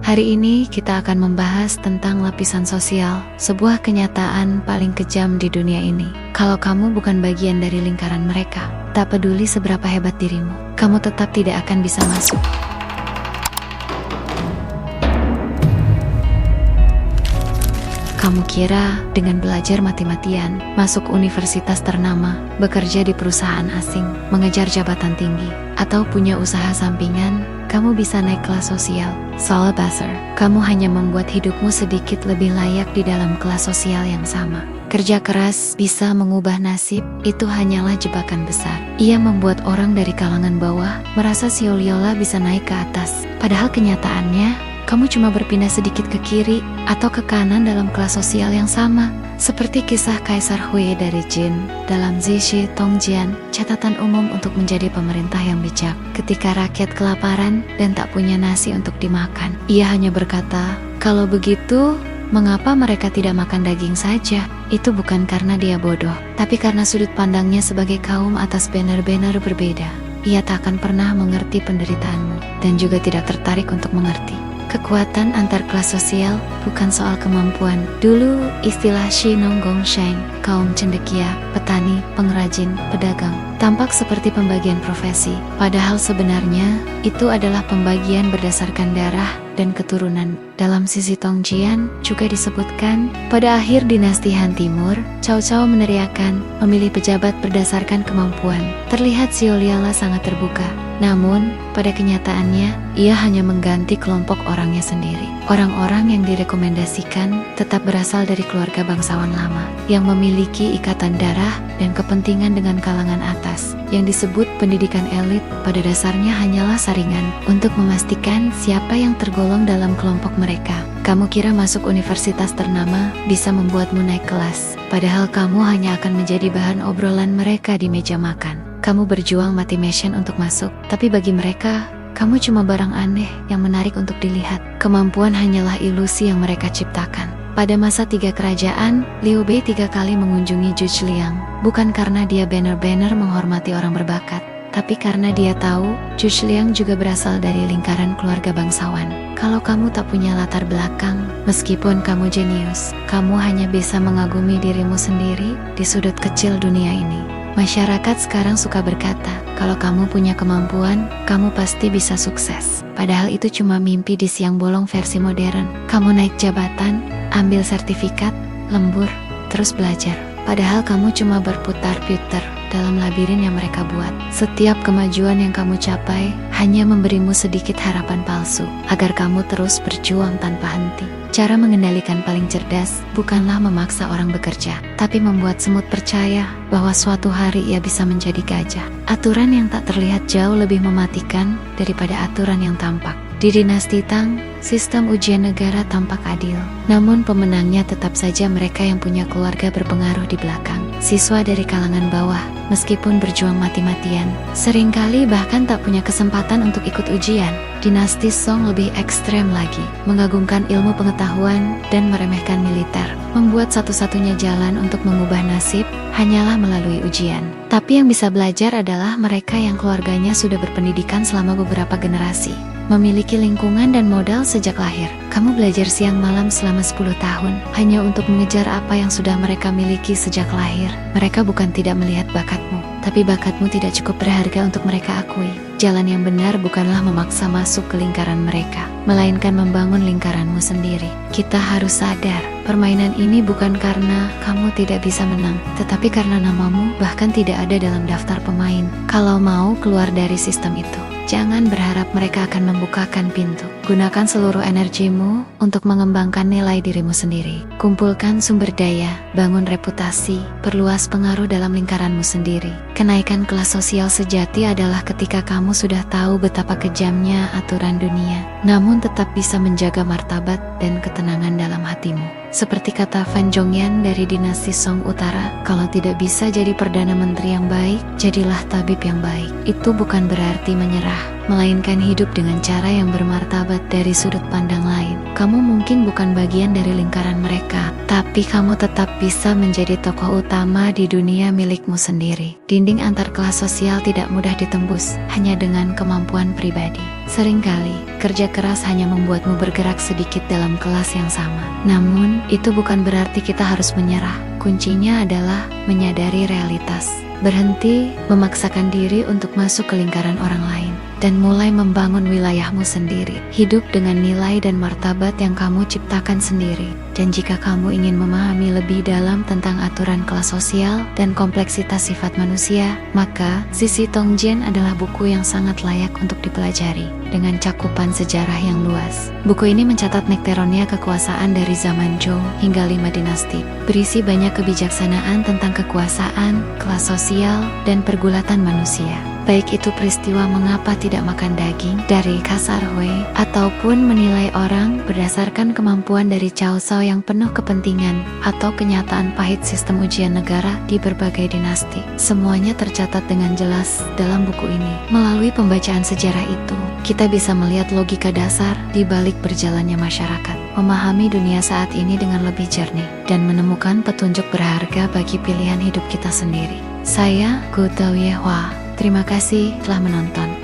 Hari ini kita akan membahas tentang lapisan sosial, sebuah kenyataan paling kejam di dunia ini. Kalau kamu bukan bagian dari lingkaran mereka, tak peduli seberapa hebat dirimu, kamu tetap tidak akan bisa masuk. Kamu kira dengan belajar mati-matian, masuk universitas ternama, bekerja di perusahaan asing, mengejar jabatan tinggi, atau punya usaha sampingan, kamu bisa naik kelas sosial. Salah besar, kamu hanya membuat hidupmu sedikit lebih layak di dalam kelas sosial yang sama. Kerja keras bisa mengubah nasib, itu hanyalah jebakan besar. Ia membuat orang dari kalangan bawah merasa seolah-olah bisa naik ke atas. Padahal kenyataannya, kamu cuma berpindah sedikit ke kiri atau ke kanan dalam kelas sosial yang sama. Seperti kisah Kaisar Hui dari Jin dalam Zishi Tongjian, catatan umum untuk menjadi pemerintah yang bijak. Ketika rakyat kelaparan dan tak punya nasi untuk dimakan, ia hanya berkata, "Kalau begitu, mengapa mereka tidak makan daging saja?" Itu bukan karena dia bodoh, tapi karena sudut pandangnya sebagai kaum atas banner-banner berbeda. Ia tak akan pernah mengerti penderitaanmu dan juga tidak tertarik untuk mengerti. Kekuatan antar kelas sosial bukan soal kemampuan. Dulu istilah Shinong Gongsheng, kaum cendekia, petani, pengrajin, pedagang, tampak seperti pembagian profesi. Padahal sebenarnya itu adalah pembagian berdasarkan darah dan keturunan. Dalam sisi Tongjian juga disebutkan, pada akhir dinasti Han Timur, Cao Cao meneriakan memilih pejabat berdasarkan kemampuan. Terlihat seolah-olah sangat terbuka. Namun, pada kenyataannya, ia hanya mengganti kelompok orangnya sendiri. Orang-orang yang direkomendasikan tetap berasal dari keluarga bangsawan lama, yang memiliki ikatan darah dan kepentingan dengan kalangan atas. Yang disebut pendidikan elit pada dasarnya hanyalah saringan untuk memastikan siapa yang tergolong dalam kelompok mereka. Kamu kira masuk universitas ternama bisa membuatmu naik kelas, padahal kamu hanya akan menjadi bahan obrolan mereka di meja makan. Kamu berjuang mati-matian untuk masuk, tapi bagi mereka, kamu cuma barang aneh yang menarik untuk dilihat. Kemampuan hanyalah ilusi yang mereka ciptakan. Pada masa 3 kerajaan, Liu Bei 3 kali mengunjungi Zhuge Liang, bukan karena dia benar-benar menghormati orang berbakat, tapi karena dia tahu Zhuge Liang juga berasal dari lingkaran keluarga bangsawan. Kalau kamu tak punya latar belakang, meskipun kamu jenius, kamu hanya bisa mengagumi dirimu sendiri di sudut kecil dunia ini. Masyarakat sekarang suka berkata, kalau kamu punya kemampuan, kamu pasti bisa sukses. Padahal itu cuma mimpi di siang bolong versi modern. Kamu naik jabatan, ambil sertifikat, lembur, terus belajar. Padahal kamu cuma berputar-putar dalam labirin yang mereka buat. Setiap kemajuan yang kamu capai hanya memberimu sedikit harapan palsu agar kamu terus berjuang tanpa henti. Cara mengendalikan paling cerdas bukanlah memaksa orang bekerja, tapi membuat semut percaya bahwa suatu hari ia bisa menjadi gajah. Aturan yang tak terlihat jauh lebih mematikan daripada aturan yang tampak. Di dinasti Tang, sistem ujian negara tampak adil. Namun pemenangnya tetap saja mereka yang punya keluarga berpengaruh di belakang. Siswa dari kalangan bawah, meskipun berjuang mati-matian, seringkali bahkan tak punya kesempatan untuk ikut ujian. Dinasti Song lebih ekstrem lagi, mengagungkan ilmu pengetahuan dan meremehkan militer. Membuat satu-satunya jalan untuk mengubah nasib hanyalah melalui ujian. Tapi yang bisa belajar adalah mereka yang keluarganya sudah berpendidikan selama beberapa generasi, memiliki lingkungan dan modal sejak lahir. Kamu belajar siang malam selama 10 tahun hanya untuk mengejar apa yang sudah mereka miliki sejak lahir. Mereka bukan tidak melihat bakatmu, tapi bakatmu tidak cukup berharga untuk mereka akui. Jalan yang benar bukanlah memaksa masuk ke lingkaran mereka, melainkan membangun lingkaranmu sendiri. Kita harus sadar, permainan ini bukan karena kamu tidak bisa menang, tetapi karena namamu bahkan tidak ada dalam daftar pemain. Kalau mau keluar dari sistem itu, jangan berharap mereka akan membukakan pintu. Gunakan seluruh energimu untuk mengembangkan nilai dirimu sendiri. Kumpulkan sumber daya, bangun reputasi, perluas pengaruh dalam lingkaranmu sendiri. Kenaikan kelas sosial sejati adalah ketika kamu sudah tahu betapa kejamnya aturan dunia, namun tetap bisa menjaga martabat dan ketenangan dalam hatimu. Seperti kata Fan Zhongyan dari dinasti Song Utara, kalau tidak bisa jadi Perdana Menteri yang baik, jadilah tabib yang baik. Itu bukan berarti menyerah, melainkan hidup dengan cara yang bermartabat dari sudut pandang lain. kamu mungkin bukan bagian dari lingkaran mereka, tapi kamu tetap bisa menjadi tokoh utama di dunia milikmu sendiri. Dinding antar kelas sosial tidak mudah ditembus hanya dengan kemampuan pribadi. Seringkali, kerja keras hanya membuatmu bergerak sedikit dalam kelas yang sama. Namun, itu bukan berarti kita harus menyerah. Kuncinya adalah menyadari realitas. Berhenti memaksakan diri untuk masuk ke lingkaran orang lain, dan mulai membangun wilayahmu sendiri. Hidup dengan nilai dan martabat yang kamu ciptakan sendiri. Dan jika kamu ingin memahami lebih dalam tentang aturan kelas sosial dan kompleksitas sifat manusia, maka Sisi Tongjian adalah buku yang sangat layak untuk dipelajari. Dengan cakupan sejarah yang luas, buku ini mencatat nekteronia kekuasaan dari zaman Zhou hingga 5 dinasti. Berisi banyak kebijaksanaan tentang kekuasaan, kelas sosial, dan pergulatan manusia. Baik itu peristiwa mengapa tidak makan daging dari Kasar Hui, ataupun menilai orang berdasarkan kemampuan dari Cao Cao yang penuh kepentingan, atau kenyataan pahit sistem ujian negara di berbagai dinasti. Semuanya tercatat dengan jelas dalam buku ini. Melalui pembacaan sejarah itu, kita bisa melihat logika dasar di balik berjalannya masyarakat, memahami dunia saat ini dengan lebih jernih, dan menemukan petunjuk berharga bagi pilihan hidup kita sendiri. Saya Gu Taoyehua. Terima kasih telah menonton.